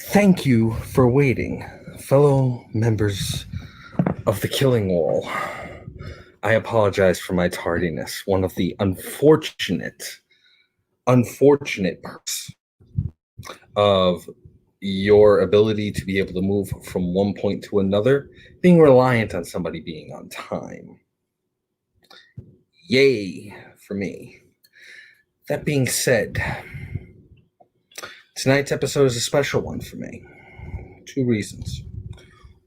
Thank you for waiting, fellow members of the Killing Wall. I apologize for my tardiness. One of the unfortunate parts of your ability to be able to move from one point to another being reliant on somebody being on time. Yay for me. That being said, tonight's episode is a special one for me. 2 reasons.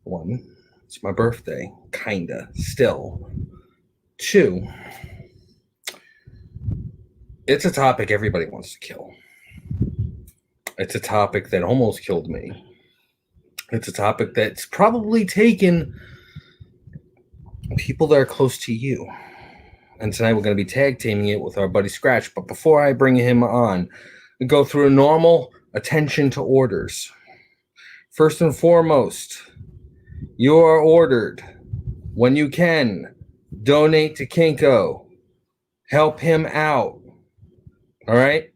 1, it's my birthday, kinda, still. 2, it's a topic everybody wants to kill. It's a topic that almost killed me. It's a topic that's probably taken people that are close to you. And tonight we're going to be tag teaming it with our buddy Scratch. But before I bring him on, we go through a normal attention to orders. First and foremost, you are ordered, when you can, donate to Kinko. Help him out. All right?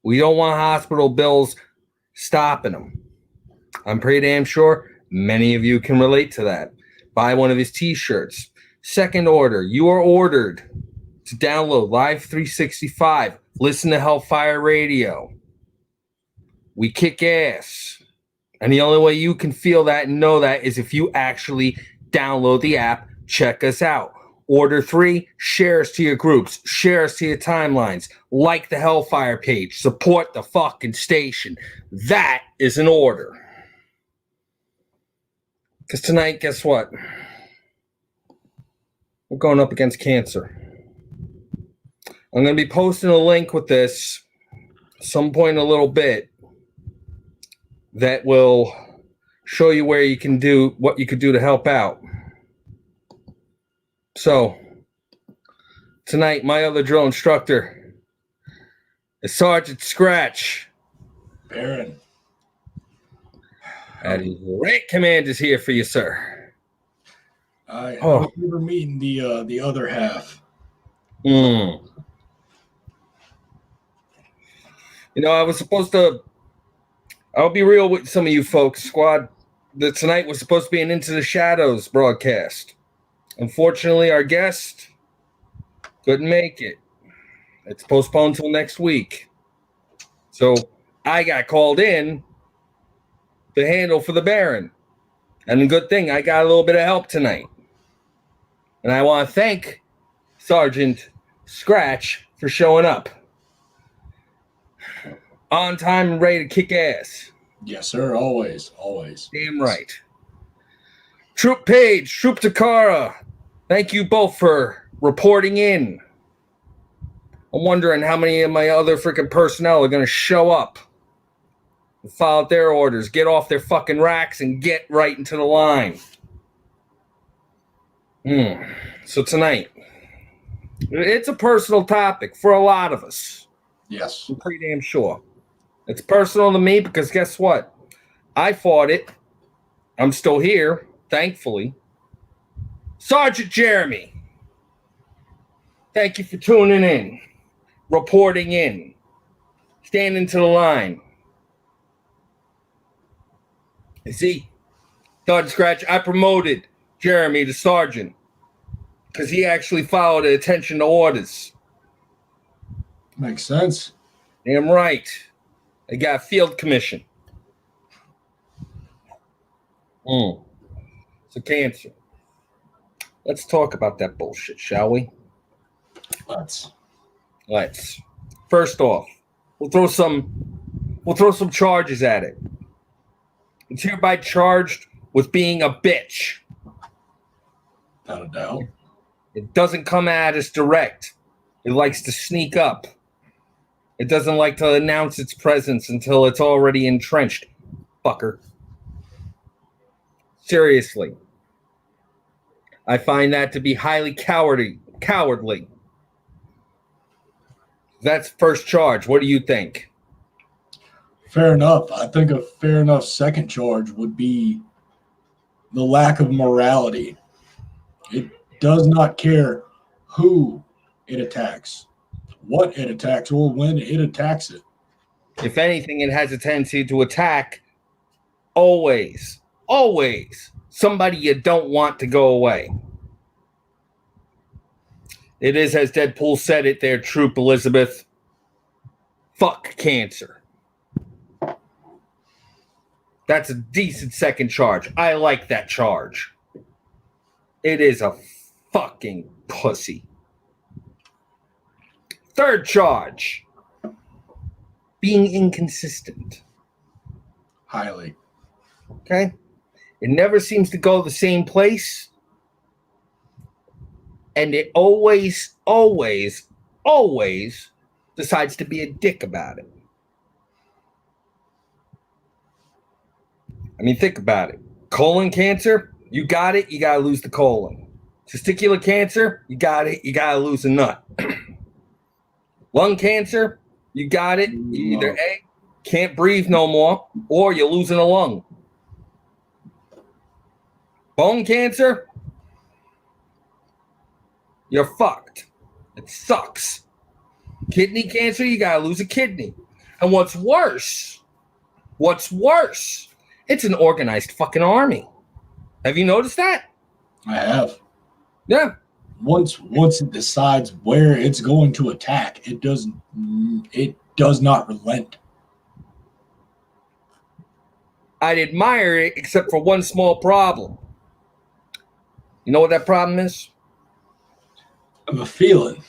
We don't want hospital bills stopping him. I'm pretty damn sure many of you can relate to that. Buy one of his t-shirts. Second order, you are ordered to download Live 365. Listen to Hellfire Radio. We kick ass. And the only way you can feel that and know that is if you actually download the app, check us out. Order 3, share us to your groups, share us to your timelines, like the Hellfire page, support the fucking station. That is an order. Because tonight, guess what? We're going up against cancer. I'm going to be posting a link with this some point in a little bit that will show you where you can do what you could do to help out. So, tonight, my other drill instructor is Sergeant Scratch. Baron. And rank command is here for you, sir. I hope you're meeting the other half. You know, I'll be real with some of you folks, squad. That tonight was supposed to be an Into the Shadows broadcast. Unfortunately, our guest couldn't make it. It's postponed till next week. So I got called in to handle for the Baron. And a good thing, I got a little bit of help tonight. And I want to thank Sergeant Scratch for showing up. On time and ready to kick ass. Yes, sir. Always. Always. Damn right. Troop Page, Troop Takara, thank you both for reporting in. I'm wondering how many of my other freaking personnel are going to show up and follow out their orders, get off their fucking racks, and get right into the line. So tonight, it's a personal topic for a lot of us. Yes. I'm pretty damn sure. It's personal to me because guess what? I fought it. I'm still here, thankfully. Sergeant Jeremy, thank you for tuning in, reporting in, standing to the line. You see, Sergeant Scratch, I promoted Jeremy to sergeant because he actually followed attention to orders. Makes sense. Damn right. I got a field commission. So cancer. Let's talk about that bullshit, shall we? Let's. First off, we'll throw some charges at it. It's hereby charged with being a bitch. Not a doubt. It doesn't come at us direct. It likes to sneak up. It doesn't like to announce its presence until it's already entrenched. Fucker. Seriously. I find that to be highly cowardly. That's first charge. What do you think? Fair enough. I think a fair enough second charge would be the lack of morality. It does not care who it attacks, what it attacks, or when it attacks it. If anything, it has a tendency to attack always somebody you don't want to go away. It is, as Deadpool said it there, Troop Elizabeth. Fuck cancer. That's a decent second charge. I like that charge. It is a fucking pussy. Third charge. Being inconsistent. Highly. Okay? It never seems to go the same place. And it always decides to be a dick about it. I mean, think about it. Colon cancer, you got it, you got to lose the colon. Testicular cancer, you got it, you got to lose a nut. Lung cancer, you got it, you either A, can't breathe no more, or you're losing a lung. Bone cancer, you're fucked. It sucks. Kidney cancer, you got to lose a kidney. And what's worse, it's an organized fucking army. Have you noticed that? I have. Yeah. Once it decides where it's going to attack, it does not relent. I'd admire it except for one small problem. You know what that problem is? I have a feeling.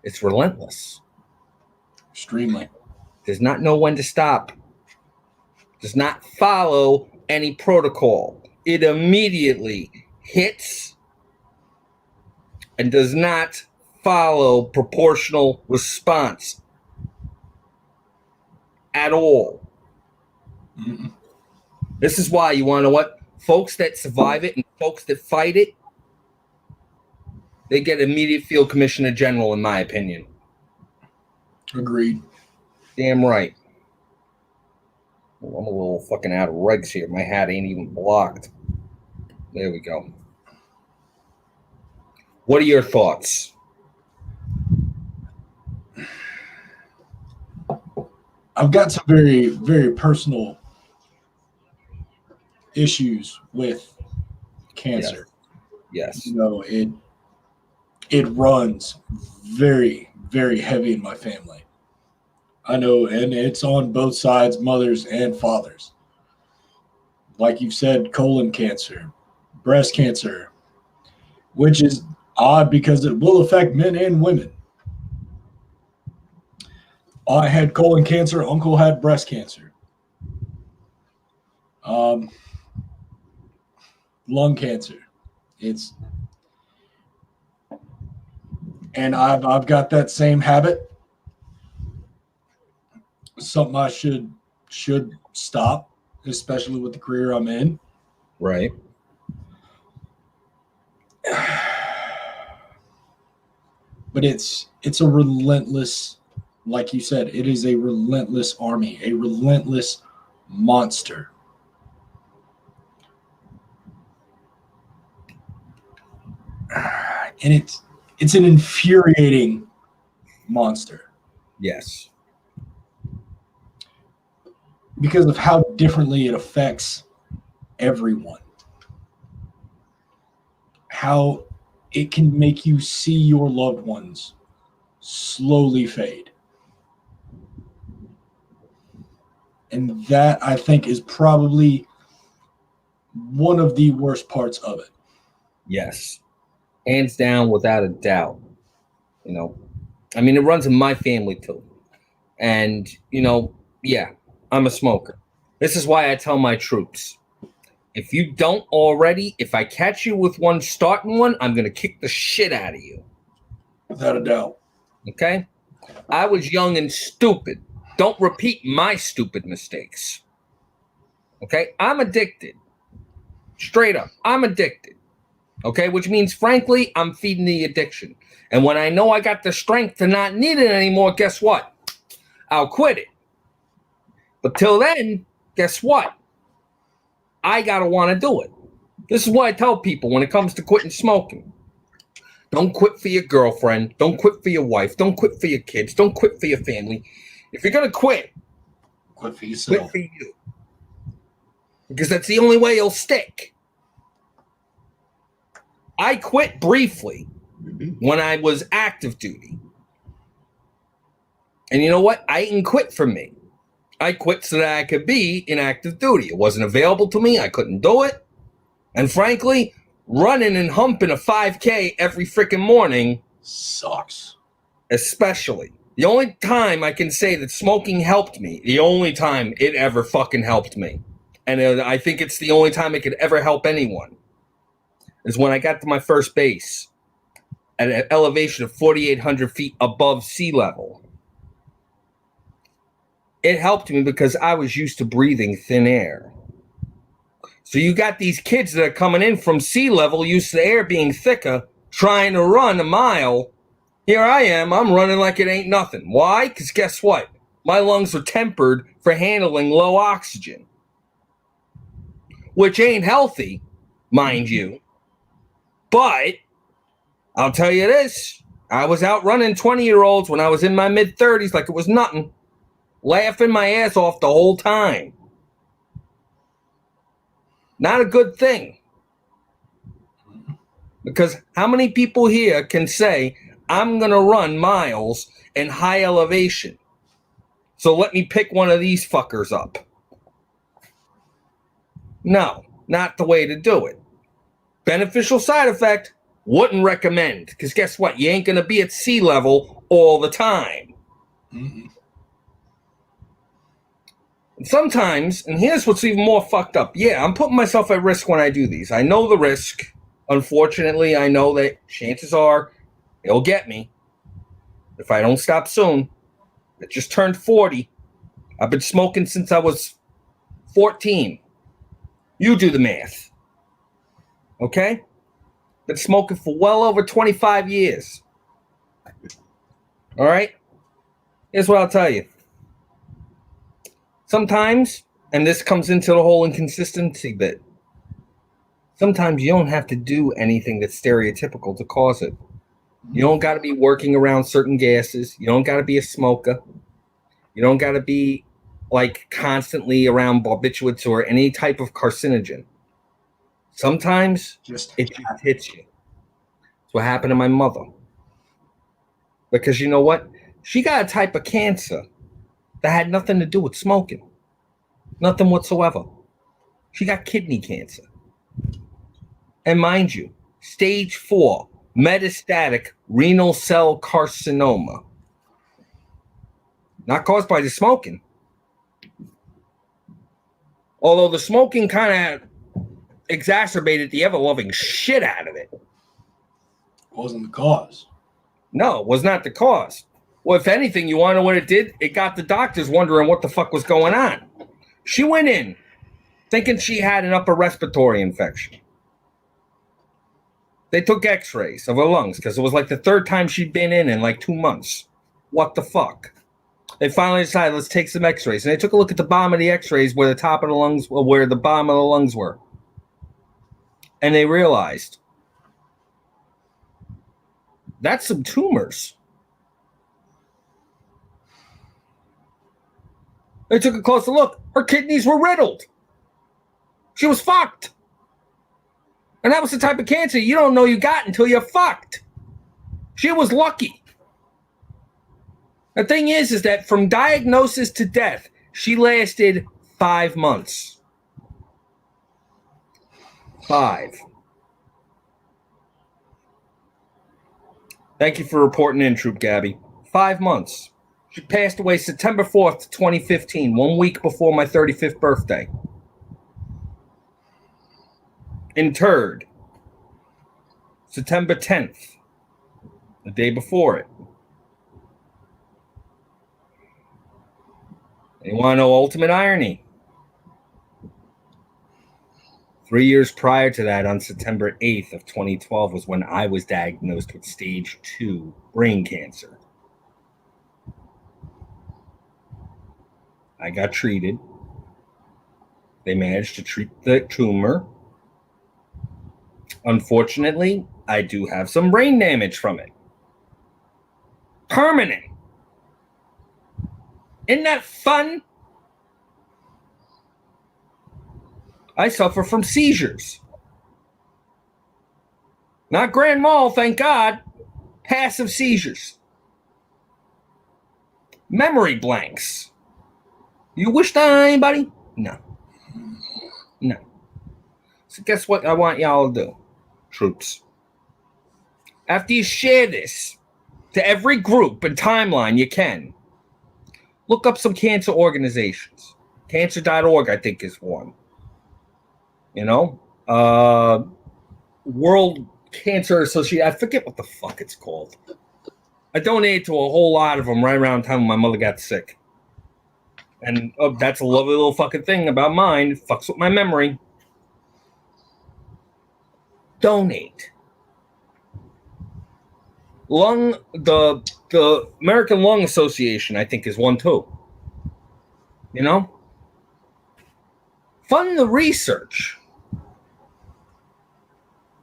It's relentless. Extremely. Does not know when to stop. Does not follow any protocol. It immediately hits and does not follow proportional response at all. Mm-mm. This is why, you want to know what? Folks that survive it and folks that fight it, they get immediate field commissioner general, in my opinion. Agreed. Damn right. Well, I'm a little fucking out of regs here. My hat ain't even blocked. There we go. What are your thoughts? I've got some very, very personal issues with cancer. Yes. You know, it runs very, very heavy in my family. I know, and it's on both sides, mothers and fathers. Like you've said, colon cancer, breast cancer, which is odd because it will affect men and women. I had colon cancer, uncle had breast cancer. Lung cancer. And I've got that same habit. Something I should stop, especially with the career I'm in. Right. But it's a relentless, like you said, it is a relentless army, a relentless monster. And it's an infuriating monster. Yes. Because of how differently it affects everyone. How it can make you see your loved ones slowly fade. And that, I think, is probably one of the worst parts of it. Yes. Hands down, without a doubt. You know, I mean, it runs in my family too. And, you know, yeah, I'm a smoker. This is why I tell my troops, if you don't already, if I catch you with one starting one, I'm going to kick the shit out of you. Without a doubt. Okay? I was young and stupid. Don't repeat my stupid mistakes. Okay? I'm addicted. Straight up. I'm addicted. Okay? Which means, frankly, I'm feeding the addiction. And when I know I got the strength to not need it anymore, guess what? I'll quit it. But till then, guess what? I got to want to do it. This is what I tell people when it comes to quitting smoking. Don't quit for your girlfriend. Don't quit for your wife. Don't quit for your kids. Don't quit for your family. If you're going to quit for yourself. Quit for you. because that's the only way it'll stick. I quit briefly when I was active duty. And you know what? I didn't quit for me. I quit so that I could be in active duty. It wasn't available to me. I couldn't do it. And frankly, running and humping a 5K every freaking morning sucks. Especially. The only time I can say that smoking helped me, the only time it ever fucking helped me, and I think it's the only time it could ever help anyone, is when I got to my first base at an elevation of 4,800 feet above sea level. It helped me because I was used to breathing thin air. So you got these kids that are coming in from sea level, used to the air being thicker, trying to run a mile. Here I am, I'm running like it ain't nothing. Why? Because guess what? My lungs are tempered for handling low oxygen. Which ain't healthy, mind you. But I'll tell you this, I was out running 20-year-olds when I was in my mid-30s like it was nothing. Laughing my ass off the whole time. Not a good thing. Because how many people here can say, I'm going to run miles in high elevation, so let me pick one of these fuckers up? No, not the way to do it. Beneficial side effect, wouldn't recommend. Because guess what? You ain't going to be at sea level all the time. Mm-hmm. And sometimes, and here's what's even more fucked up. Yeah, I'm putting myself at risk when I do these. I know the risk. Unfortunately, I know that chances are it'll get me if I don't stop soon. I just turned 40. I've been smoking since I was 14. You do the math. Okay? Been smoking for well over 25 years. All right? Here's what I'll tell you. Sometimes, and this comes into the whole inconsistency bit, sometimes you don't have to do anything that's stereotypical to cause it. You don't got to be working around certain gases. You don't got to be a smoker. You don't got to be like constantly around barbiturates or any type of carcinogen. Sometimes it just hits you. That's what happened to my mother. Because you know what? She got a type of cancer that had nothing to do with smoking. Nothing whatsoever. She got kidney cancer. And mind you, stage 4, metastatic renal cell carcinoma. Not caused by the smoking. Although the smoking kind of exacerbated the ever-loving shit out of it. Wasn't the cause. No, it was not the cause. Well, if anything, you want to know what it did? It got the doctors wondering what the fuck was going on. She went in thinking she had an upper respiratory infection. They took x-rays of her lungs because it was like the third time she'd been in like 2 months. What the fuck? They finally decided, let's take some x-rays. And they took a look at the bottom of the x-rays where the top of the lungs, where the bottom of the lungs were. And they realized that's some tumors. They took a closer look. Her kidneys were riddled. She was fucked. And that was the type of cancer you don't know you got until you're fucked. She was lucky. The thing is that from diagnosis to death, she lasted 5 months. 5. Thank you for reporting in, Troop Gabby. 5 months. She passed away September 4th, 2015, 1 week before my 35th birthday. Interred September 10th, the day before it. You want to know ultimate irony? 3 years prior to that, on September 8th of 2012, was when I was diagnosed with stage 2 brain cancer. I got treated. They managed to treat the tumor. Unfortunately, I do have some brain damage from it. Permanent. Isn't that fun? I suffer from seizures. Not grand mal, thank God. Passive seizures. Memory blanks. You wish that on anybody? No. No. So guess what I want y'all to do, troops? After you share this to every group and timeline you can, look up some cancer organizations. Cancer.org, I think, is one. You know? World Cancer Association. I forget what the fuck it's called. I donated to a whole lot of them right around the time when my mother got sick. And that's a lovely little fucking thing about mine. It fucks with my memory. Donate. The American Lung Association, I think, is one too. You know? Fund the research.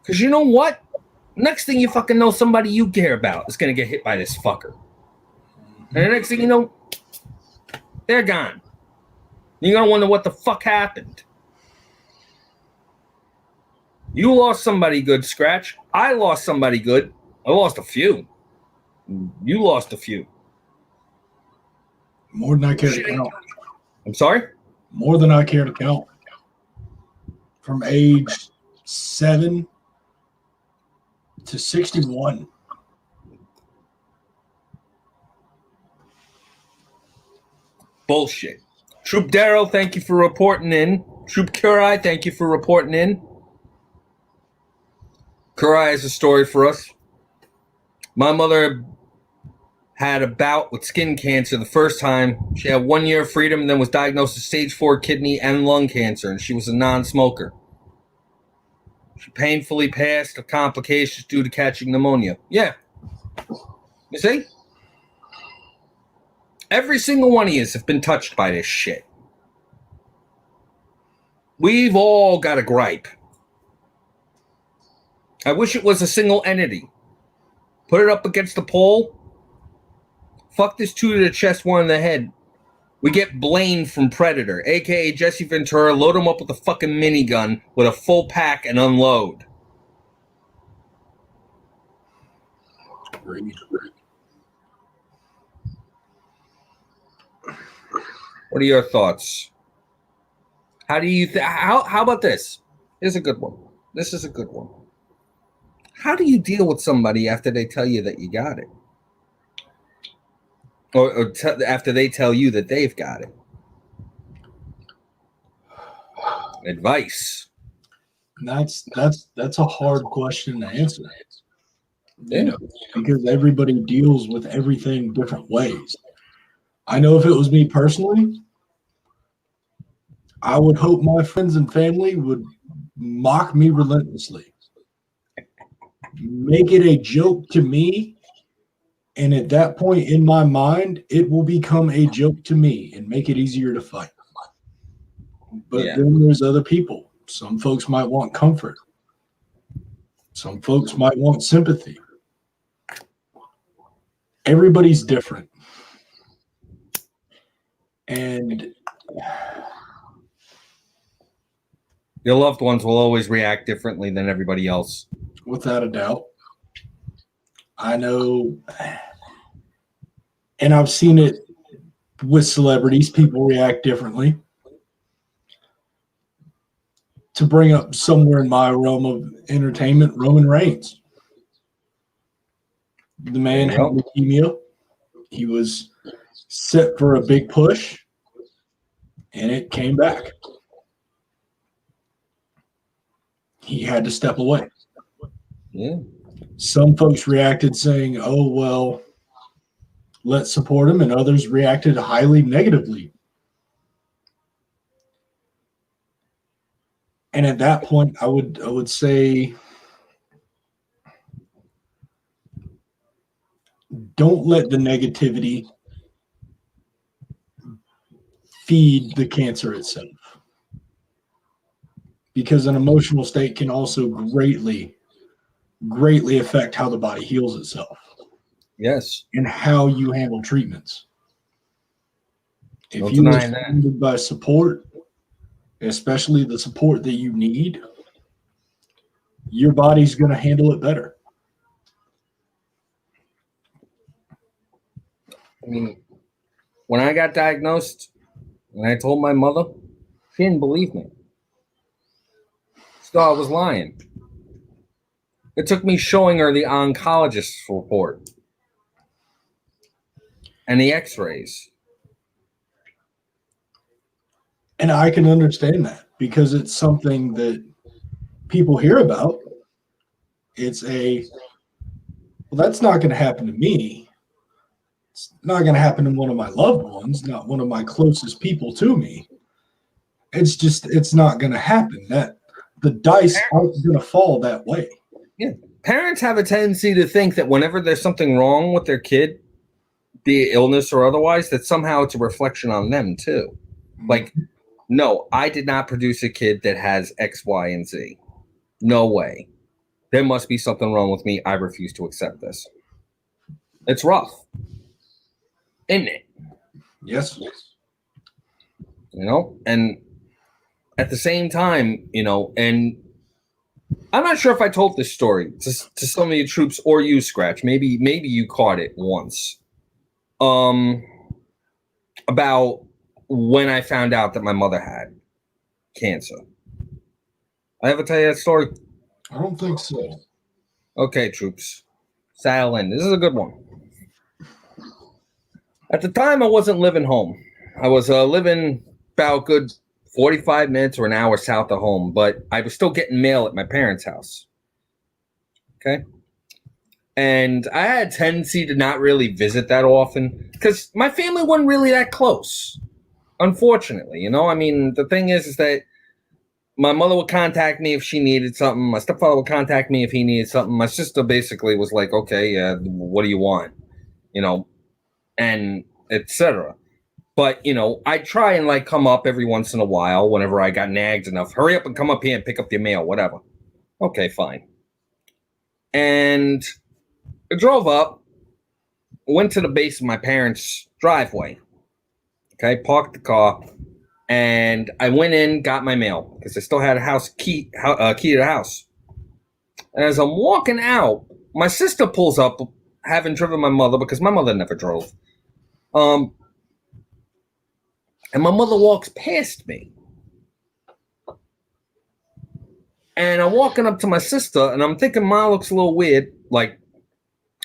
Because you know what? Next thing you fucking know, somebody you care about is going to get hit by this fucker. And the next thing you know, they're gone. You're going to wonder what the fuck happened. You lost somebody good, Scratch. I lost somebody good. I lost a few. You lost a few. More than I care to count. I'm sorry? More than I care to count. From age 7 to 61. Bullshit. Troop Darrow, thank you for reporting in. Troop Kurai, thank you for reporting in. Kurai has a story for us. My mother had a bout with skin cancer the first time. She had 1 year of freedom and then was diagnosed with stage 4 kidney and lung cancer, and she was a non-smoker. She painfully passed of complications due to catching pneumonia. Yeah. You see? Every single one of you have been touched by this shit. We've all got a gripe. I wish it was a single entity. Put it up against the pole. Fuck this 2 to the chest, 1 in the head. We get Blaine from Predator, a.k.a. Jesse Ventura, load him up with a fucking minigun with a full pack and unload. What are your thoughts? How do you how about this? Here's a good one. This is a good one. How do you deal with somebody after they tell you that you got it? Or after they tell you that they've got it? Advice. That's a hard question to answer. You know, because everybody deals with everything different ways. I know if it was me personally, I would hope my friends and family would mock me relentlessly. Make it a joke to me, and at that point in my mind, it will become a joke to me and make it easier to fight. But then there's other people. Some folks might want comfort. Some folks might want sympathy. Everybody's different. And your loved ones will always react differently than everybody else. Without a doubt. I know, and I've seen it with celebrities. People react differently. To bring up somewhere in my realm of entertainment, Roman Reigns. The man had leukemia. He was set for a big push, and it came back. He had to step away. Yeah. Some folks reacted saying, oh, well, let's support him, and others reacted highly negatively. And at that point, I would say, don't let the negativity feed the cancer itself. Because an emotional state can also greatly affect how the body heals itself. Yes. And how you handle treatments. If Don't you are deny that. surrounded by support, especially the support that you need, your body's going to handle it better. I mean, when I got diagnosed and I told my mother, she didn't believe me. She thought I was lying. It took me showing her the oncologist's report and the x-rays. And I can understand that because it's something that people hear about. It's well, that's not going to happen to me. It's not going to happen to one of my loved ones, not one of my closest people to me. It's not going to happen. That the dice aren't going to fall that way. Yeah. Parents have a tendency to think that whenever there's something wrong with their kid, be it illness or otherwise, that somehow it's a reflection on them too. Like, no, I did not produce a kid that has X, Y, and Z. No way. There must be something wrong with me. I refuse to accept this. It's rough, isn't it? Yes. And at the same time, and I'm not sure if I told this story to some of you troops or you, Scratch. Maybe you caught it once. About when I found out that my mother had cancer. I ever tell you that story? I don't think so. Okay, troops. Saddle in. This is a good one. At the time, I wasn't living home. I was living about good 45 minutes or an hour south of home, but I was still getting mail at my parents' house. Okay? And I had a tendency to not really visit that often because my family wasn't really that close, unfortunately. I mean, the thing is that my mother would contact me if she needed something. My stepfather would contact me if he needed something. My sister basically was like, okay, what do you want? And etc. But, I'd try and come up every once in a while whenever I got nagged enough. Hurry up and come up here and pick up your mail, whatever. Okay, fine. And I drove up, went to the base of my parents' driveway. Okay, parked the car, and I went in, got my mail because I still had a house key to the house. And as I'm walking out, my sister pulls up, having driven my mother because my mother never drove. And my mother walks past me. And I'm walking up to my sister, and I'm thinking mine looks a little weird, like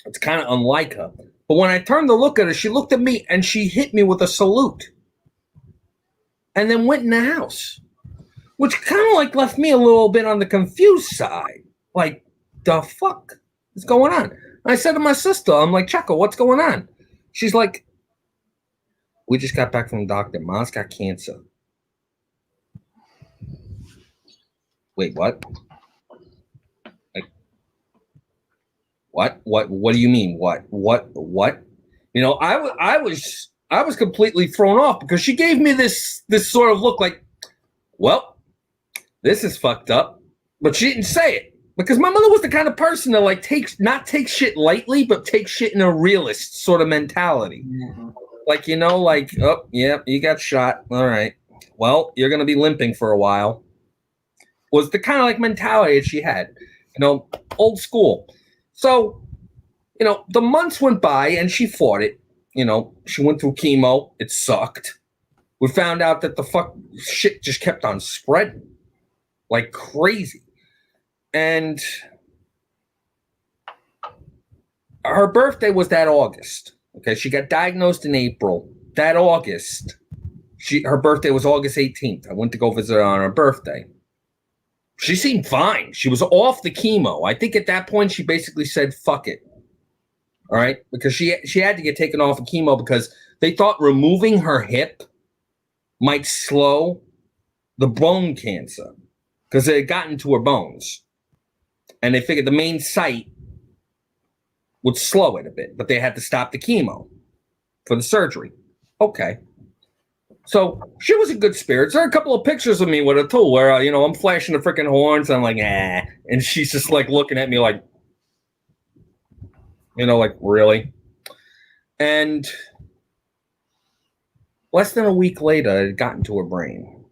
it's kind of unlike her. But when I turned to look at her, she looked at me, and she hit me with a salute. And then went in the house, which kind of left me a little bit on the confused side. Like, the fuck is going on? And I said to my sister, I'm like, Chucko, what's going on? She's like, we just got back from the doctor. Mom's got cancer. Wait, what? What do you mean? What? I was completely thrown off because she gave me this sort of look like, well, this is fucked up. But she didn't say it because my mother was the kind of person that not take shit lightly, but take shit in a realist sort of mentality. Mm-hmm. Oh, yeah, you got shot. All right. Well, you're going to be limping for a while. Was the kind of mentality that she had, old school. So, the months went by and she fought it. She went through chemo. It sucked. We found out that the fuck shit just kept on spreading like crazy. And her birthday was that August. Okay, she got diagnosed in April. That August, her birthday was August 18th. I went to go visit her on her birthday. She seemed fine. She was off the chemo. I think at that point she basically said, fuck it. All right? Because she had to get taken off of chemo because they thought removing her hip might slow the bone cancer because it had gotten to her bones. And they figured the main site would slow it a bit, but they had to stop the chemo for the surgery. Okay. So she was in good spirits. There are a couple of pictures of me with her too, where I'm flashing the freaking horns. And I'm like, and she's just looking at me like, really. And less than a week later, it got into her brain.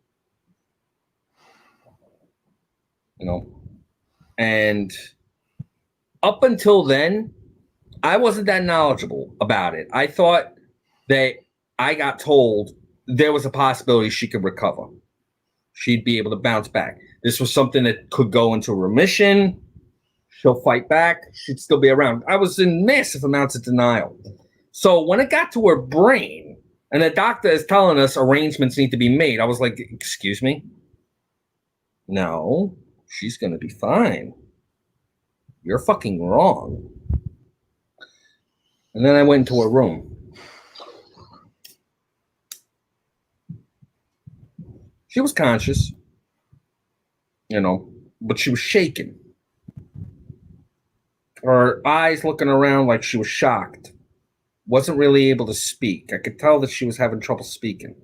you know. And up until then, I wasn't that knowledgeable about it. I thought that I got told there was a possibility she could recover. She'd be able to bounce back. This was something that could go into remission. She'll fight back. She'd still be around. I was in massive amounts of denial. So when it got to her brain and the doctor is telling us arrangements need to be made, I was like, excuse me? No, she's going to be fine. You're fucking wrong. And then I went into her room. She was conscious, but she was shaking. Her eyes looking around like she was shocked. Wasn't really able to speak. I could tell that she was having trouble speaking.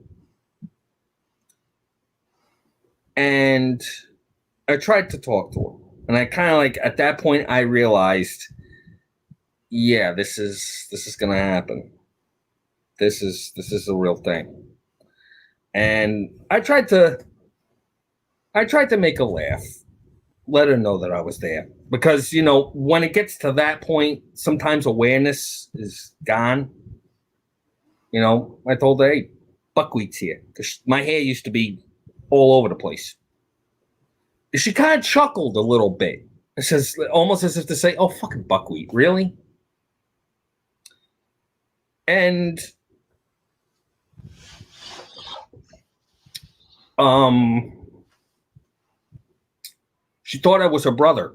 And I tried to talk to her. And I kind of at that point, I realized, yeah, this is going to happen. This is a real thing. And I tried to make her laugh, let her know that I was there. Because, when it gets to that point, sometimes awareness is gone. I told her, hey, buckwheat's here. Because my hair used to be all over the place. She kind of chuckled a little bit. It says, almost as if to say, oh, fucking buckwheat, really? And she thought I was her brother.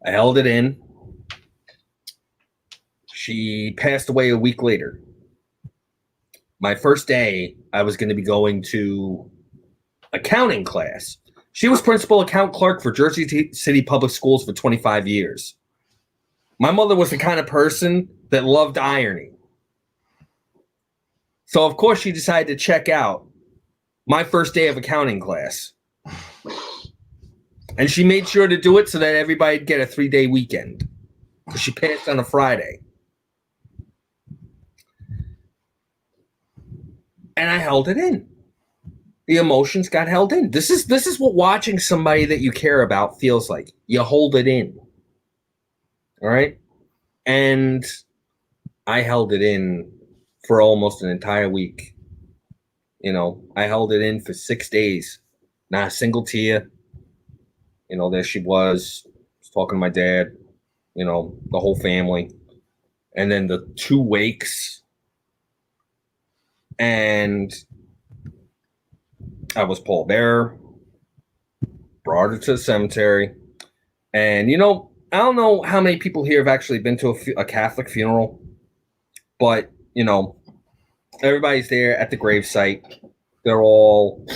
I held it in. She passed away a week later. My first day, I was going to be going to accounting class. She was principal account clerk for Jersey City Public Schools for 25 years. My mother was the kind of person that loved ironing. So, of course, she decided to check out my first day of accounting class. And she made sure to do it so that everybody'd get a 3-day weekend. Because she passed on a Friday. And I held it in. The emotions got held in. This is what watching somebody that you care about feels like. You hold it in. All right? And I held it in for almost an entire week. I held it in for 6 days. Not a single tear. There she was talking to my dad, the whole family. And then the 2 wakes. And I was pallbearer, brought her to the cemetery. And, I don't know how many people here have actually been to a Catholic funeral, but, everybody's there at the gravesite. They're all,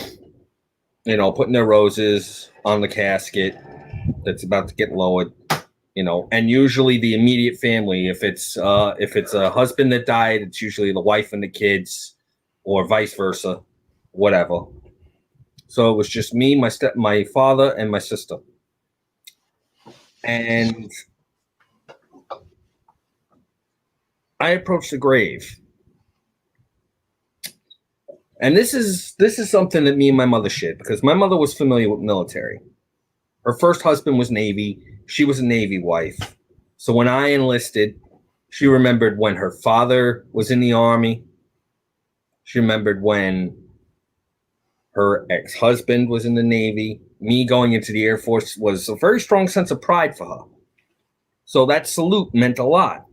putting their roses on the casket that's about to get lowered, and usually the immediate family, if it's a husband that died, it's usually the wife and the kids, or vice versa, whatever. So it was just me, my father, and my sister. And I approached the grave. And this is something that me and my mother shared, because my mother was familiar with military. Her first husband was Navy. She was a Navy wife. So when I enlisted, she remembered when her father was in the Army. She remembered when her ex-husband was in the Navy. Me going into the Air Force was a very strong sense of pride for her. So that salute meant a lot.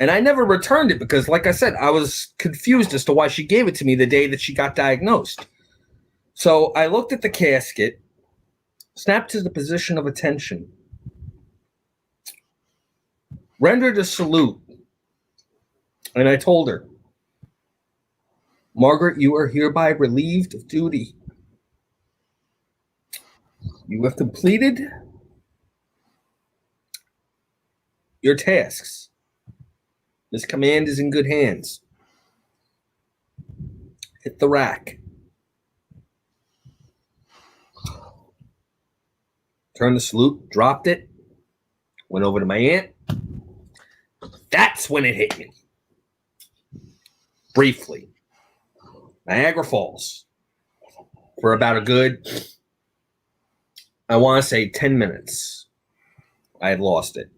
And I never returned it because, like I said, I was confused as to why she gave it to me the day that she got diagnosed. So I looked at the casket, snapped to the position of attention, rendered a salute, and I told her, Margaret, you are hereby relieved of duty. You have completed your tasks. This command is in good hands. Hit the rack. Turned the salute, dropped it, went over to my aunt. That's when it hit me. Briefly. Niagara Falls. for about a good, I want to say 10 minutes. I had lost it.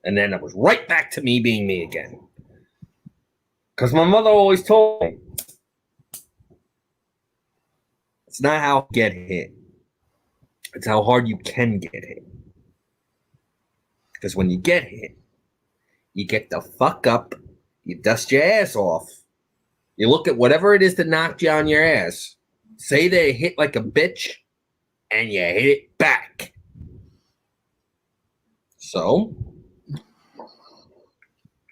And then it was right back to me being me again. Because my mother always told me, it's not how you get hit. It's how hard you can get hit. Because when you get hit, you get the fuck up, you dust your ass off, you look at whatever it is that knocked you on your ass, say they hit like a bitch, and you hit it back. So,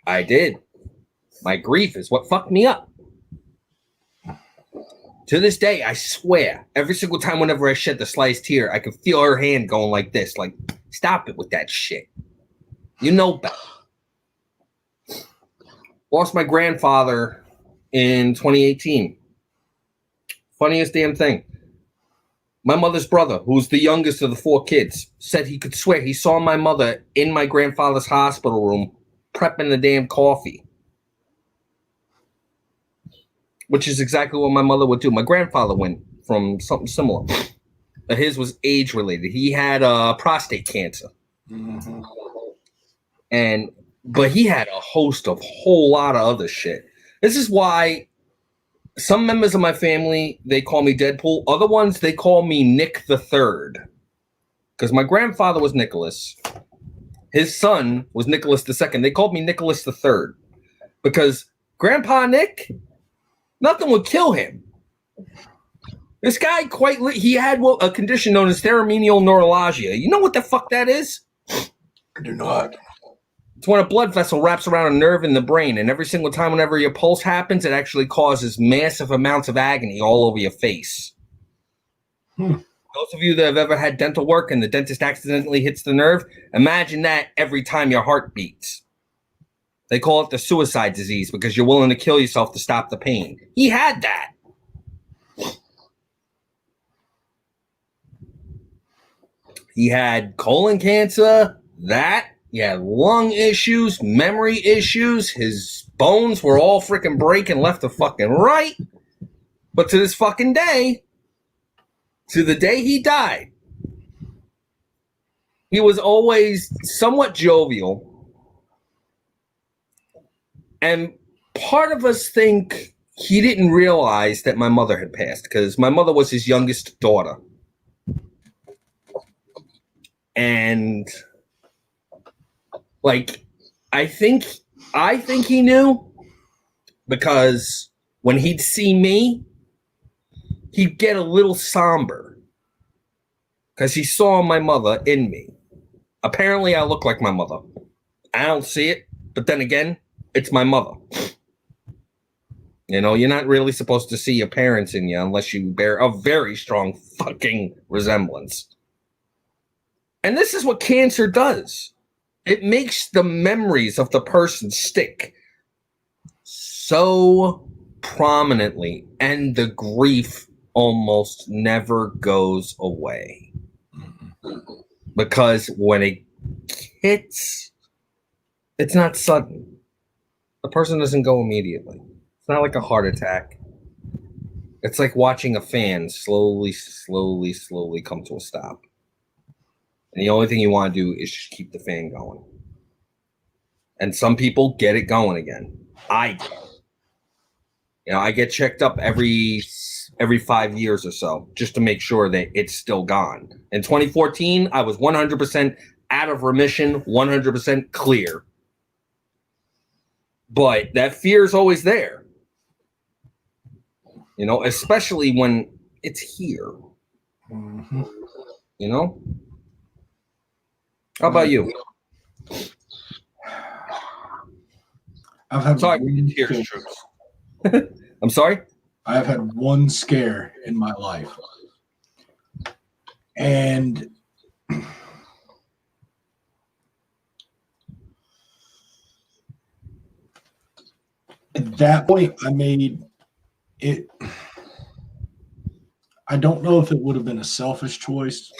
I did. My grief is what fucked me up. To this day, I swear, every single time whenever I shed the sliced tear, I can feel her hand going like this, like, stop it with that shit. You know better. Lost my grandfather in 2018. Funniest damn thing. My mother's brother, who's the youngest of the 4 kids, said he could swear he saw my mother in my grandfather's hospital room prepping the damn coffee. Which is exactly what my mother would do. My grandfather went from something similar. His was age-related. He had prostate cancer. Mm-hmm. But he had a whole lot of other shit. This is why some members of my family, they call me Deadpool. Other ones, they call me Nick the Third. Because my grandfather was Nicholas. His son was Nicholas the Second. They called me Nicholas the Third. Because Grandpa Nick, nothing would kill him. This guy he had a condition known as theramenial neuralgia. You know what the fuck that is? I do not. It's when a blood vessel wraps around a nerve in the brain, and every single time whenever your pulse happens, it actually causes massive amounts of agony all over your face. Those of you that have ever had dental work and the dentist accidentally hits the nerve, imagine that every time your heart beats. They call it the suicide disease because you're willing to kill yourself to stop the pain. He had that. He had colon cancer, he had lung issues, memory issues. His bones were all freaking breaking left to fucking right. But to this fucking day, to the day he died, he was always somewhat jovial. And part of us think he didn't realize that my mother had passed because my mother was his youngest daughter. And I think he knew because when he'd see me, he'd get a little somber because he saw my mother in me. Apparently, I look like my mother. I don't see it, but then again, it's my mother. You know, you're not really supposed to see your parents in you unless you bear a very strong fucking resemblance. And this is what cancer does. It makes the memories of the person stick so prominently, and the grief almost never goes away. Because when it hits, it's not sudden. The person doesn't go immediately. It's not like a heart attack. It's like watching a fan slowly come to a stop. And the only thing you want to do is just keep the fan going. And some people get it going again. I do. You know, I get checked up every 5 years or so just to make sure that it's still gone. In 2014, I was 100% out of remission, 100% clear. But that fear is always there. You know, especially when it's here. Mm-hmm. You know? How about you? I've had tears, Troops. I'm sorry? I've had one scare in my life. And at that point, I made it. I don't know if it would have been a selfish choice,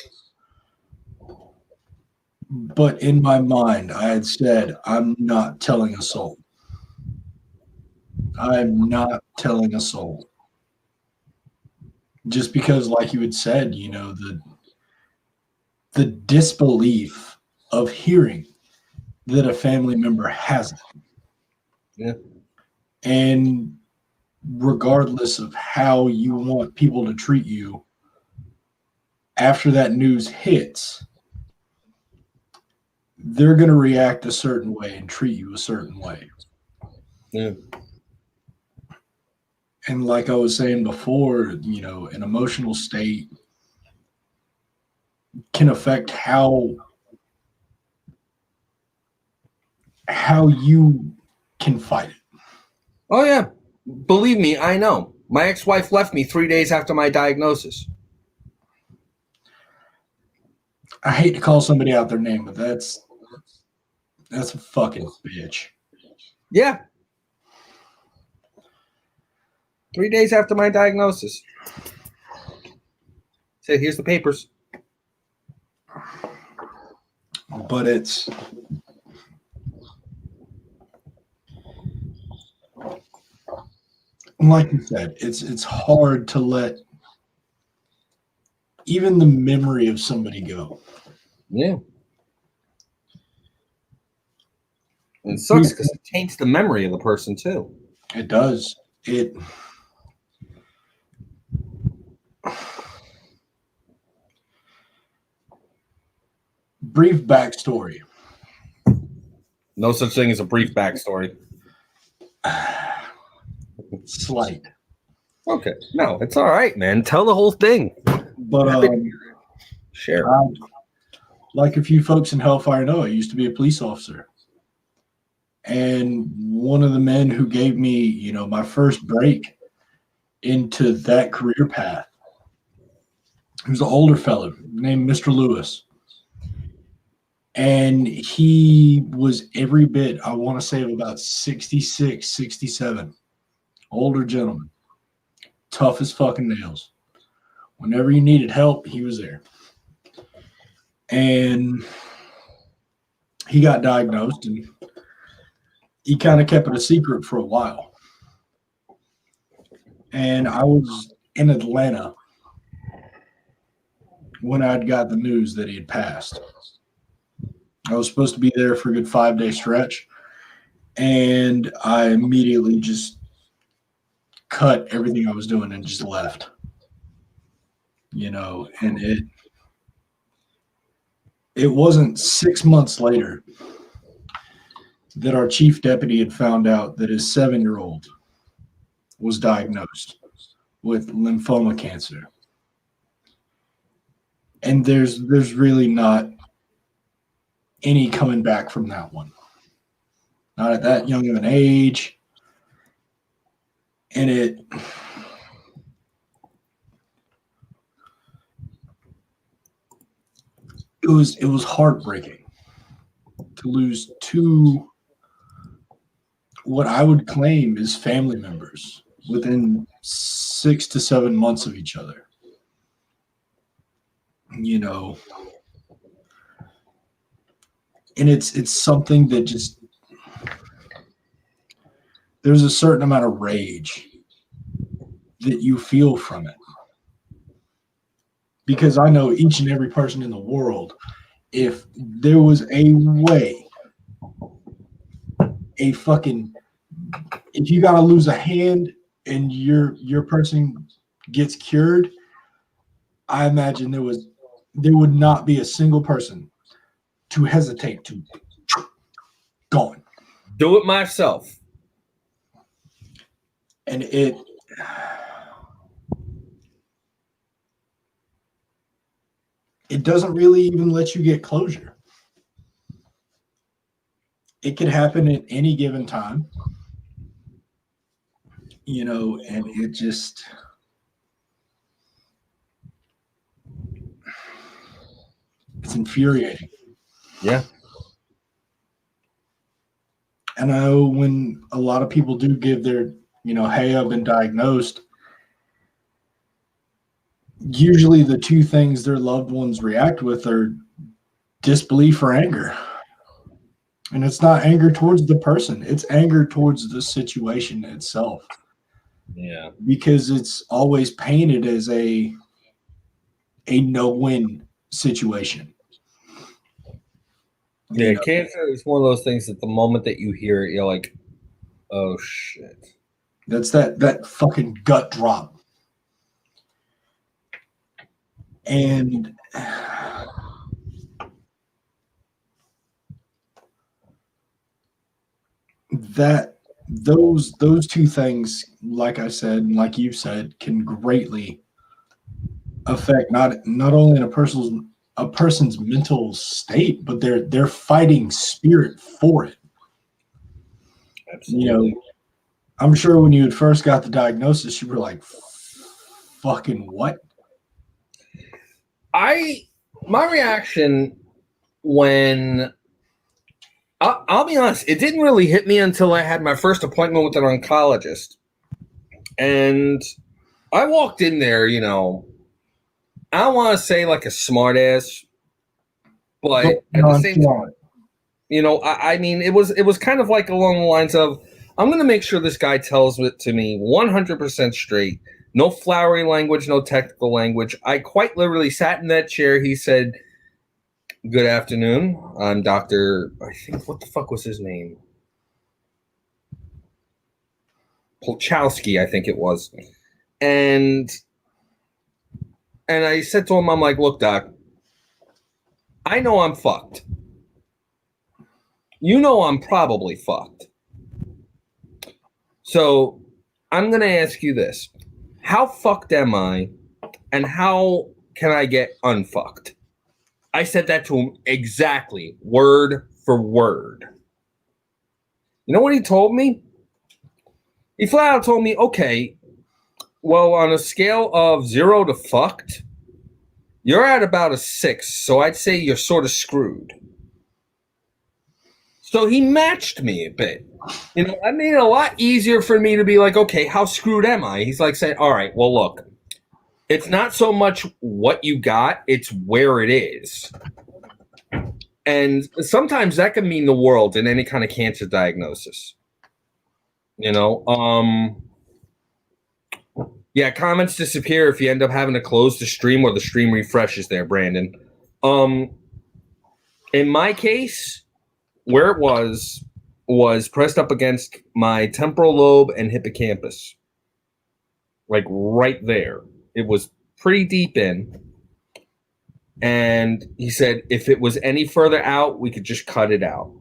but in my mind, I had said, I'm not telling a soul. I'm not telling a soul. just because, like you had said, the disbelief of hearing that a family member has it. Yeah. And regardless of how you want people to treat you after that news hits, they're going to react a certain way and treat you a certain way. Yeah. And like I was saying before, an emotional state can affect how you can fight it. Oh, yeah. Believe me, I know. My ex-wife left me 3 days after my diagnosis. I hate to call somebody out their name, but that's a fucking bitch. Yeah. 3 days after my diagnosis. Said, here's the papers. But it's like you said, it's hard to let even the memory of somebody go. Yeah. And it sucks because it taints the memory of the person too. It does. Brief backstory. No such thing as a brief backstory. Slight. Okay. No, it's all right, man. Tell the whole thing. But Share. like a few folks in Hellfire know, I used to be a police officer. And one of the men who gave me, my first break into that career path, he was an older fellow named Mr. Lewis. And he was every bit, I want to say, of about 66, 67. Older gentleman. Tough as fucking nails. Whenever you needed help, he was there. And he got diagnosed, and he kind of kept it a secret for a while. And I was in Atlanta when I'd got the news that he had passed. I was supposed to be there for a good 5-day stretch, and I immediately just cut everything I was doing and just left. And it wasn't 6 months later that our chief deputy had found out that his 7-year-old was diagnosed with lymphoma cancer. And there's really not any coming back from that one. Not at that young of an age. And it was heartbreaking to lose two what I would claim is family members within 6 to 7 months of each other. And it's something that just, there's a certain amount of rage that you feel from it. Because I know each and every person in the world, if there was a way, if you got to lose a hand and your person gets cured, I imagine there would not be a single person to hesitate to gone. Do it myself. And it doesn't really even let you get closure. It could happen at any given time, and it just, it's infuriating. Yeah. And I know when a lot of people do give their, hey, I've been diagnosed, usually the two things their loved ones react with are disbelief or anger. And it's not anger towards the person, it's anger towards the situation itself. Yeah. because it's always painted as a no-win situation. Yeah, cancer is one of those things that the moment that you hear it, you're like, oh shit. That's that fucking gut drop. And that those two things, like I said, and like you said, can greatly affect not only a person's mental state, but their fighting spirit for it. Absolutely. You know, I'm sure when you had first got the diagnosis, you were like, "Fucking what?" My reaction when I'll be honest, it didn't really hit me until I had my first appointment with an oncologist. And I walked in there, I don't want to say like a smartass, but at the same time, I mean, it was kind of like along the lines of, I'm going to make sure this guy tells it to me 100% straight. No flowery language, no technical language. I quite literally sat in that chair. He said, "Good afternoon. I'm Dr. I think, what the fuck was his name? Polchowski, I think it was." And I said to him, I'm like, "Look, doc, I know I'm fucked. You know I'm probably fucked. So I'm going to ask you this. How fucked am I, and how can I get unfucked?" I said that to him exactly, word for word. You know what he told me? He flat out told me, "Okay, well, on a scale of 0 to fucked, you're at about a 6, so I'd say you're sort of screwed." So he matched me a bit. I made it a lot easier for me to be like, okay, how screwed am I? He's like saying, all right, well, look, it's not so much what you got, it's where it is. And sometimes that can mean the world in any kind of cancer diagnosis. Yeah, comments disappear if you end up having to close the stream or the stream refreshes there, Brandon. In my case, where it was pressed up against my temporal lobe and hippocampus. Like right there. It was pretty deep in. And he said if it was any further out, we could just cut it out.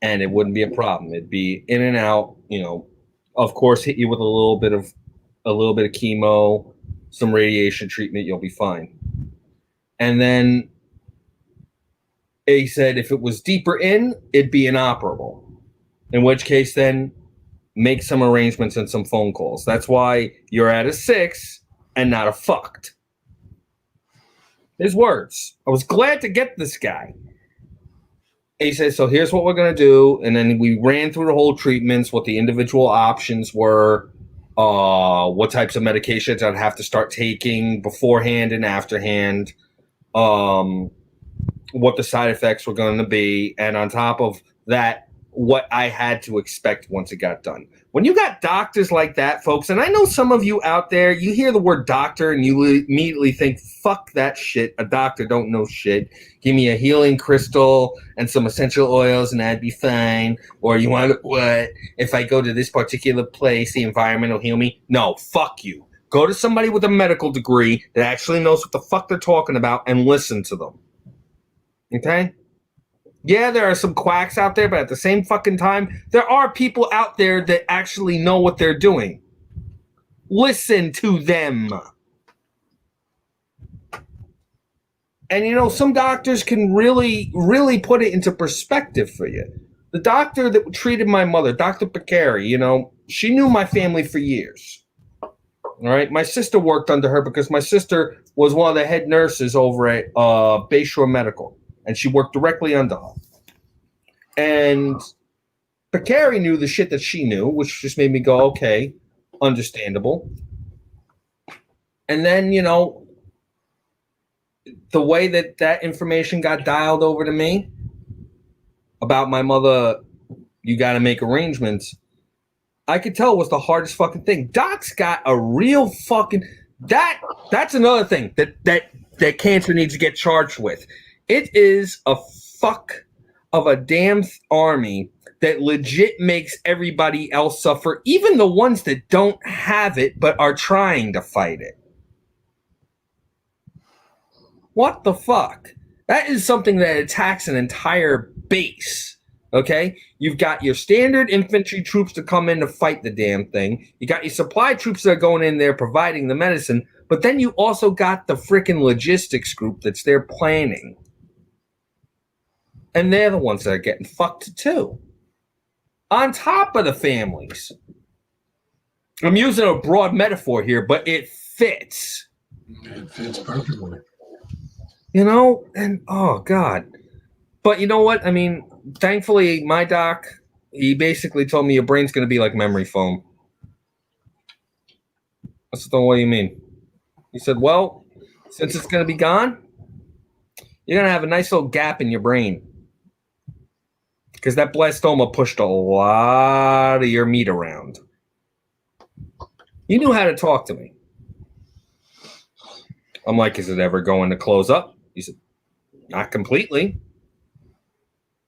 And it wouldn't be a problem. It'd be in and out, of course, hit you with a little bit of chemo, some radiation treatment, you'll be fine. And then he said if it was deeper in, it'd be inoperable. In which case, then make some arrangements and some phone calls. That's why you're at a 6 and not a fucked. His words. I was glad to get this guy. He said, so here's what we're going to do. And then we ran through the whole treatments, what the individual options were, what types of medications I'd have to start taking beforehand and afterhand, what the side effects were going to be. And on top of that, what I had to expect once it got done. When you got doctors like that, folks, and I know some of you out there, you hear the word doctor and you immediately think, fuck that shit. A doctor don't know shit. Give me a healing crystal and some essential oils and I'd be fine. Or you want what? If I go to this particular place, the environment will heal me. No, fuck you. Go to somebody with a medical degree that actually knows what the fuck they're talking about and listen to them. Okay? Yeah, there are some quacks out there, but at the same fucking time, there are people out there that actually know what they're doing. Listen to them. And some doctors can really, really put it into perspective for you. The doctor that treated my mother, Dr. Picari, she knew my family for years. All right. My sister worked under her because my sister was one of the head nurses over at Bayshore Medical. And she worked directly under her. And Picari knew the shit that she knew, which just made me go, okay, understandable. And then, the way that information got dialed over to me about my mother, you got to make arrangements. I could tell was the hardest fucking thing. Doc's got a real fucking that's another thing that cancer needs to get charged with. It is a fuck of a damn army that legit makes everybody else suffer, even the ones that don't have it but are trying to fight it. What the fuck? That is something that attacks an entire base. Okay? You've got your standard infantry troops to come in to fight the damn thing. You got your supply troops that are going in there providing the medicine. But then you also got the freaking logistics group that's there planning. And they're the ones that are getting fucked too. On top of the families. I'm using a broad metaphor here, but it fits. It fits perfectly. You know, and oh God. But you know what? I mean, thankfully, my doc, he basically told me your brain's going to be like memory foam. I said, what do you mean? He said, well, since it's going to be gone, you're going to have a nice little gap in your brain. Because that blastoma pushed a lot of your meat around. You knew how to talk to me. I'm like, is it ever going to close up? He said, not completely.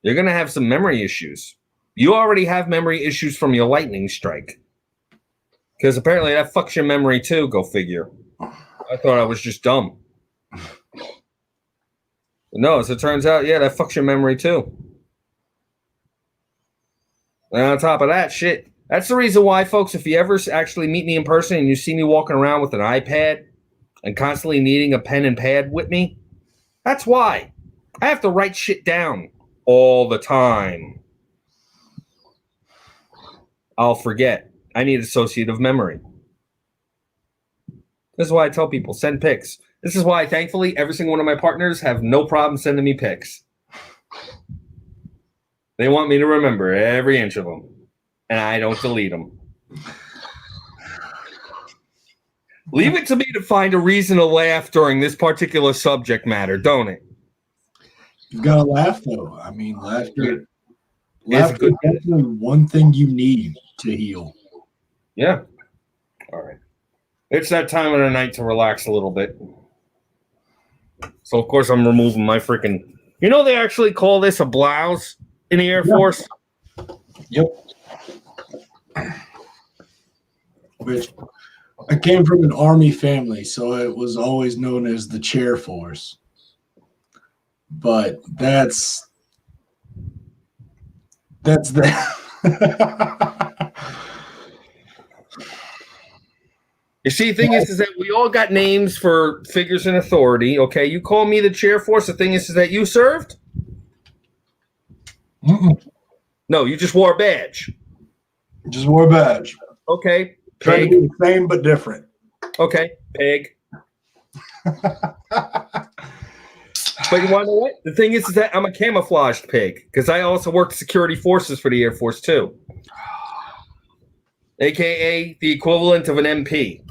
You're going to have some memory issues. You already have memory issues from your lightning strike. Because apparently that fucks your memory too, go figure. I thought I was just dumb. But no, as it turns out, yeah, that fucks your memory too. And on top of that, shit, that's the reason why, folks, if you ever actually meet me in person and you see me walking around with an iPad and constantly needing a pen and pad with me, that's why. I have to write shit down all the time. I'll forget. I need associative memory. This is why I tell people, send pics. This is why, thankfully, every single one of my partners have no problem sending me pics. They want me to remember every inch of them, and I don't delete them. Leave it to me to find a reason to laugh during this particular subject matter, don't it? You've got to laugh, though. I mean, laughter It's is definitely one thing you need to heal. Yeah. All right. It's that time of the night to relax a little bit. So, of course, I'm removing my freaking... You know they actually call this a blouse in the Air Force? Yep. Which I came from an Army family, so it was always known as the Chair Force. But that's that. You see, the thing is that we all got names for figures in authority, okay? You call me the Chair Force. The thing is that you served? Mm-mm. No, you just wore a badge. Just wore a badge. Okay. Trying to Pig. be the same but different. Okay. Pig. But you want to know what? The thing is that I'm a camouflaged pig because I also worked security forces for the Air Force too. AKA the equivalent of an MP.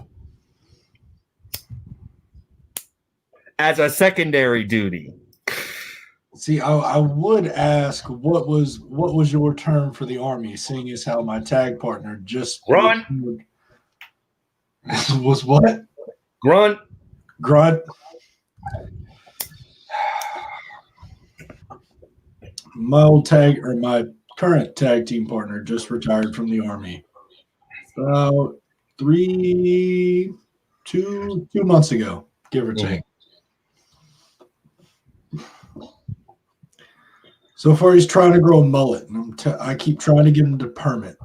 As a secondary duty. See, I would ask what was your term for the Army, seeing as how my tag partner just Grunt. Was what? Grunt. Grunt. My current tag team partner just retired from the Army about 2 months ago, give or take. So far, he's trying to grow a mullet, and I keep trying to get him to permit.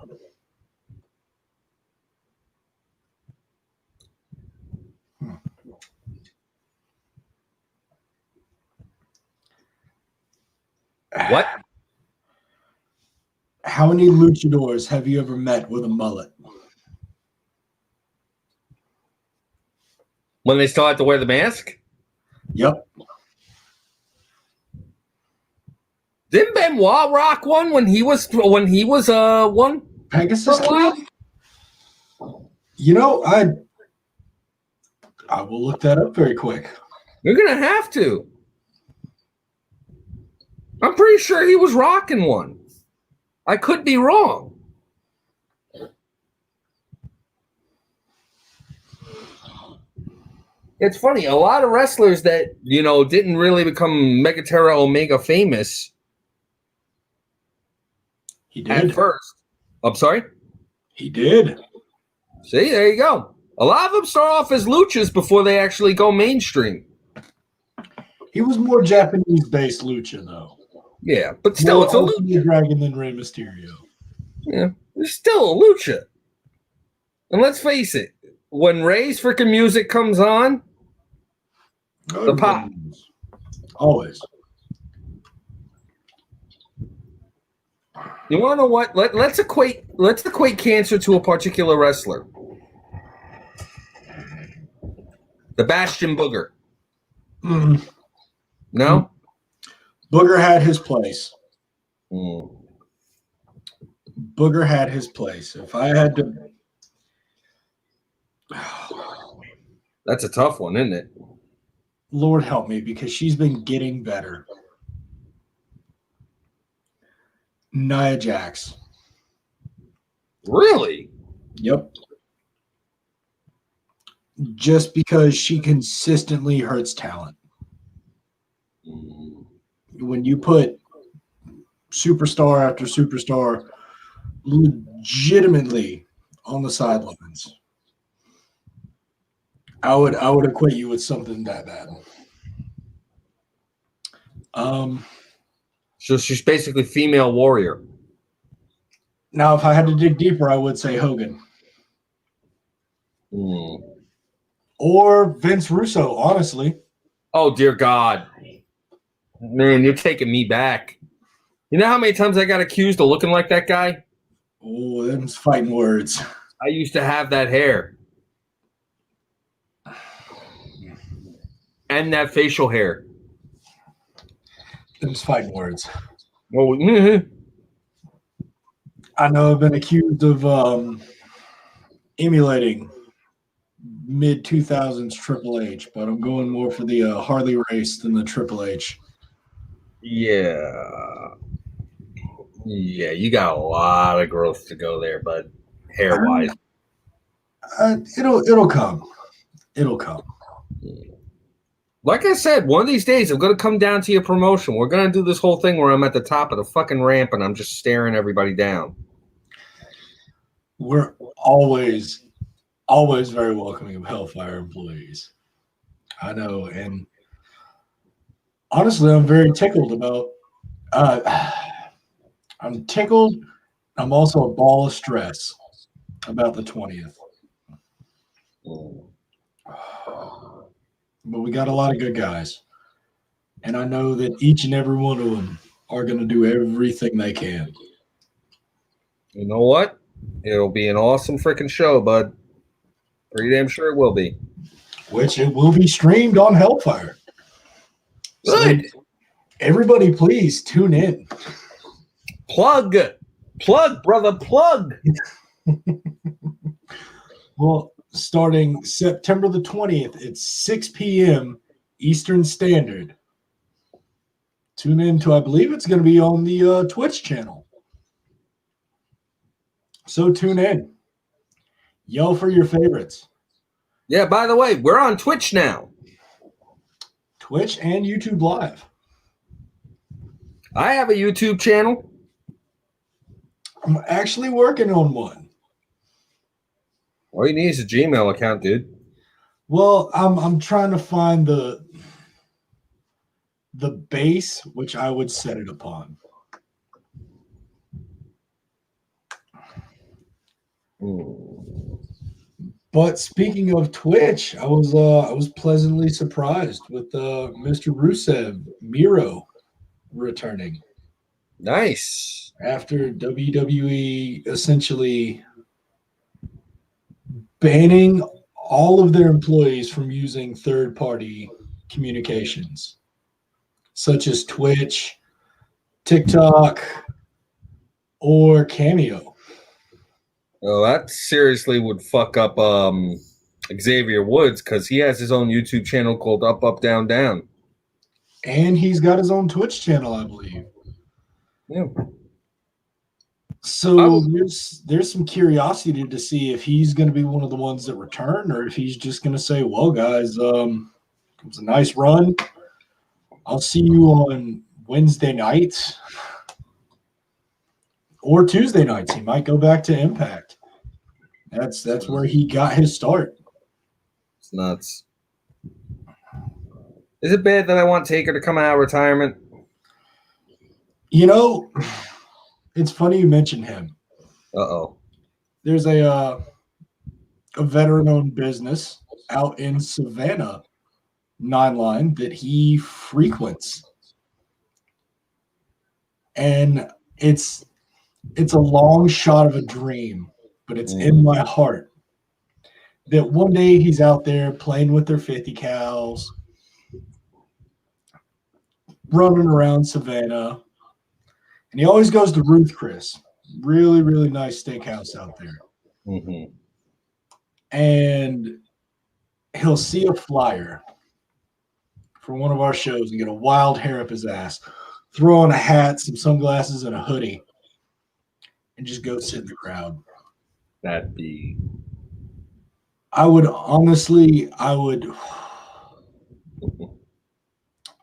What? How many luchadors have you ever met with a mullet? When they still have to wear the mask? Yep. Didn't Benoit rock one when he was one? Pegasus For a while? Kid? You know, I will look that up very quick. You're gonna have to. I'm pretty sure he was rocking one. I could be wrong. It's funny. A lot of wrestlers that, didn't really become Megaterra Omega famous He at did. first. I'm sorry? He did. See, there you go. A lot of them start off as luchas before they actually go mainstream. He was more Japanese-based lucha, though. Yeah, but still, it's a lucha. Ultimate Dragon than Rey Mysterio. Yeah, it's still a lucha. And let's face it, when Rey's freaking music comes on, the pop. Always. You want to know what? Let's equate cancer to a particular wrestler. The Bastion Booger. Mm. No? Booger had his place. Mm. Booger had his place. If I had to... That's a tough one, isn't it? Lord help me, because she's been getting better. Nia Jax. Really? Yep. Just because she consistently hurts talent. When you put superstar after superstar legitimately on the sidelines, I would equate you with something that bad. So she's basically female warrior. Now, if I had to dig deeper, I would say Hogan. Or Vince Russo, honestly. Oh, dear God. Man, you're taking me back. You know how many times I got accused of looking like that guy? Oh, them's fighting words. I used to have that hair. And that facial hair. Them's fighting words. Oh, mm-hmm. I know I've been accused of emulating mid-2000s Triple H, but I'm going more for the Harley race than the Triple H. Yeah. Yeah, you got a lot of growth to go there, but hair-wise. It'll come. It'll come. Like I said, one of these days I'm going to come down to your promotion. We're going to do this whole thing where I'm at the top of the fucking ramp and I'm just staring everybody down. We're always very welcoming of Hellfire employees. I know, and honestly, I'm very tickled about. I'm tickled. I'm also a ball of stress about the 20th. But we got a lot of good guys, and I know that each and every one of them are going to do everything they can. You know what? It'll be an awesome freaking show, bud. Pretty damn sure it will be. Which it will be streamed on Hellfire. Good. So everybody, please tune in. Plug, brother, plug. Well, starting September the 20th at 6 p.m. Eastern Standard. Tune in to, I believe it's going to be on the Twitch channel. So tune in. Yell for your favorites. Yeah, by the way, we're on Twitch now. Twitch and YouTube Live. I have a YouTube channel. I'm actually working on one. All you need is a Gmail account, dude. Well, I'm trying to find the base which I would set it upon. But speaking of Twitch, I was pleasantly surprised with Mr. Rusev Miro returning. Nice. After WWE essentially banning all of their employees from using third-party communications, such as Twitch, TikTok, or Cameo. Well, that seriously would fuck up Xavier Woods because he has his own YouTube channel called Up, Up, Down, Down. And he's got his own Twitch channel, I believe. Yeah. So there's some curiosity to see if he's going to be one of the ones that return, or if he's just going to say, "Well, guys, it was a nice run. I'll see you on Wednesday nights or Tuesday nights." He might go back to Impact. That's where he got his start. It's nuts. Is it bad that I want Taker to come out of retirement? You know, it's funny you mention him. Uh-oh. There's a veteran-owned business out in Savannah, Nine Line, that he frequents, and it's a long shot of a dream, but it's in my heart that one day he's out there playing with their 50 cows, running around Savannah, and he always goes to Ruth Chris. Really, really nice steakhouse out there. Mm-hmm. And he'll see a flyer for one of our shows and get a wild hair up his ass, throw on a hat, some sunglasses, and a hoodie, and just go sit in the crowd. That'd be... I would honestly, I would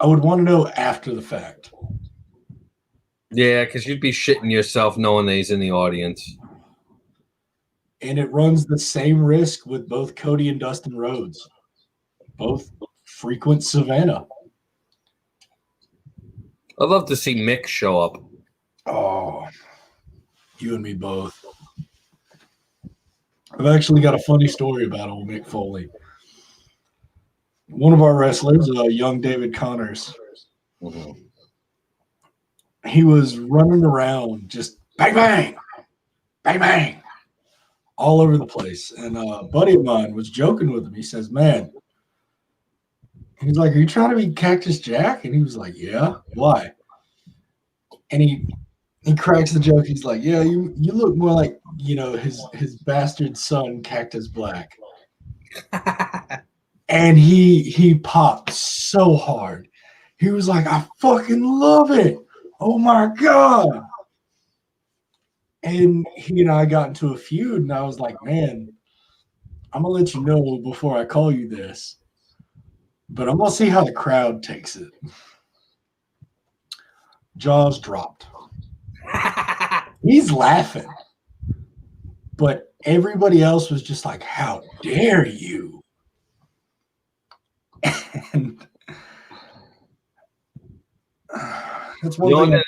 want to know after the fact. Yeah, because you'd be shitting yourself knowing that he's in the audience. And it runs the same risk with both Cody and Dustin Rhodes. Both frequent Savannah. I'd love to see Mick show up. Oh, you and me both. I've actually got a funny story about old Mick Foley. One of our wrestlers, young David Connors, he was running around just bang, bang, bang, bang, all over the place. And a buddy of mine was joking with him. He says, "Man," he's like, "Are you trying to be Cactus Jack?" And he was like, "Yeah, why?" And he cracks the joke. He's like, "Yeah, you look more like, his bastard son, Cactus Black." And he popped so hard. He was like, "I fucking love it. Oh my God." And he and I got into a feud, and I was like, "Man, I'm going to let you know before I call you this, but I'm going to see how the crowd takes it." Jaws dropped. He's laughing. But everybody else was just like, "How dare you?" And that's one thing.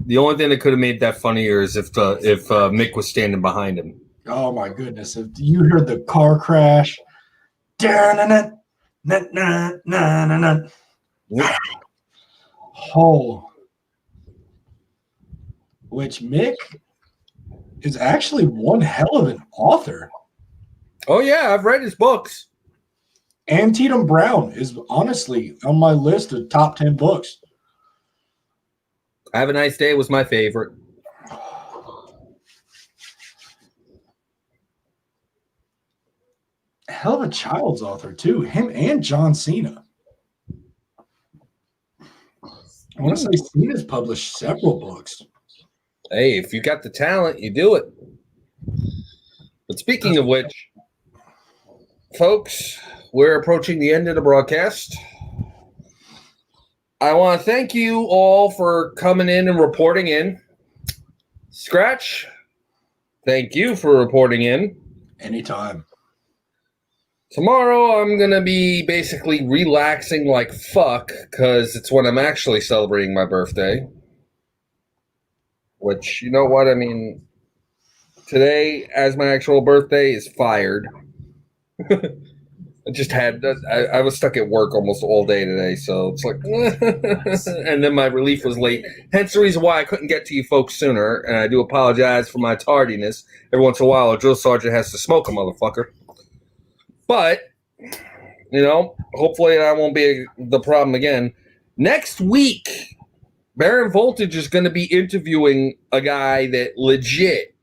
The only thing that could have made that funnier is if Mick was standing behind him. Oh my goodness! If you heard the car crash, oh, which Mick is actually one hell of an author. Oh yeah, I've read his books. And Tatum Brown is honestly on my list of top 10 books. Have a Nice Day was my favorite. Hell of a child's author too. Him and John Cena. I want to say Cena's published several books. Hey, if you got the talent, you do it. But speaking of which, folks, we're approaching the end of the broadcast. I want to thank you all for coming in and reporting in. Scratch, thank you for reporting in. Anytime. Tomorrow, I'm going to be basically relaxing like fuck because it's when I'm actually celebrating my birthday. Which, you know what? I mean, today, as my actual birthday, is fired. I was stuck at work almost all day today, so it's like, and then my relief was late. Hence the reason why I couldn't get to you folks sooner, and I do apologize for my tardiness. Every once in a while, a drill sergeant has to smoke a motherfucker. But, hopefully that won't be the problem again. Next week, Baron Voltage is going to be interviewing a guy that legit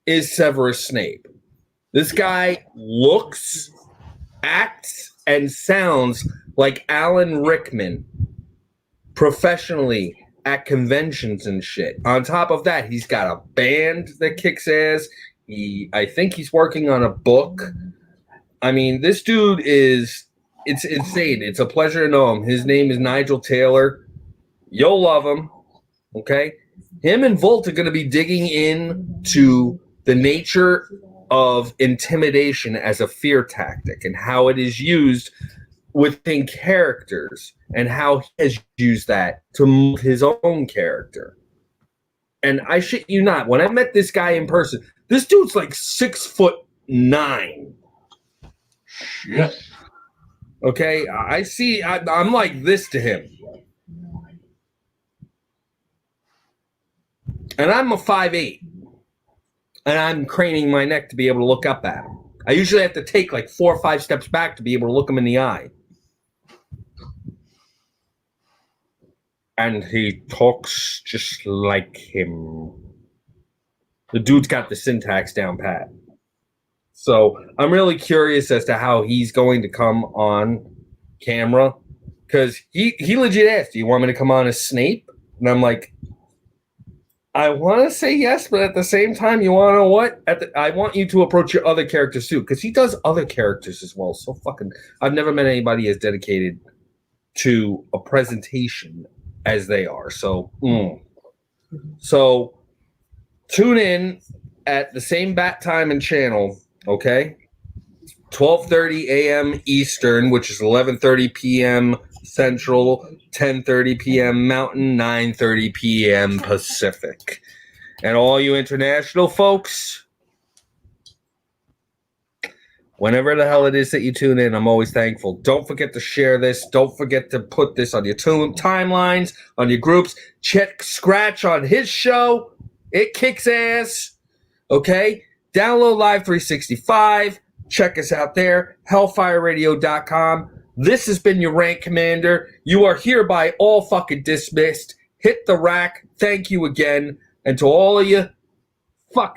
is Severus Snape. This guy looks, acts, and sounds like Alan Rickman professionally at conventions and shit. On top of that, he's got a band that kicks ass. I think he's working on a book. I mean, this dude it's insane. It's a pleasure to know him. His name is Nigel Taylor. You'll love him. Okay? Him and Volt are going to be digging into the nature of intimidation as a fear tactic and how it is used within characters and how he has used that to move his own character. And I shit you not, when I met this guy in person, this dude's like 6'9". Shit. Okay, I'm like this to him. And I'm a 5'8". And I'm craning my neck to be able to look up at him. I usually have to take like 4 or 5 steps back to be able to look him in the eye. And he talks just like him. The dude's got the syntax down pat. So I'm really curious as to how he's going to come on camera. Because he legit asked, do you want me to come on as Snape? And I'm like, I want to say yes, but at the same time, you want to know what? I want you to approach your other characters too, because he does other characters as well. So I've never met anybody as dedicated to a presentation as they are. So tune in at the same bat time and channel, okay? 12:30 a.m. Eastern, which is 11:30 p.m. Central, 10:30 p.m. Mountain, 9:30 p.m. Pacific. And all you international folks, whenever the hell it is that you tune in, I'm always thankful. Don't forget to share this. Don't forget to put this on your timelines, on your groups. Check Scratch on his show. It kicks ass. Okay? Download Live 365. Check us out there. Hellfireradio.com. This has been your rank commander. You are hereby all fucking dismissed. Hit the rack. Thank you again. And to all of you, fuck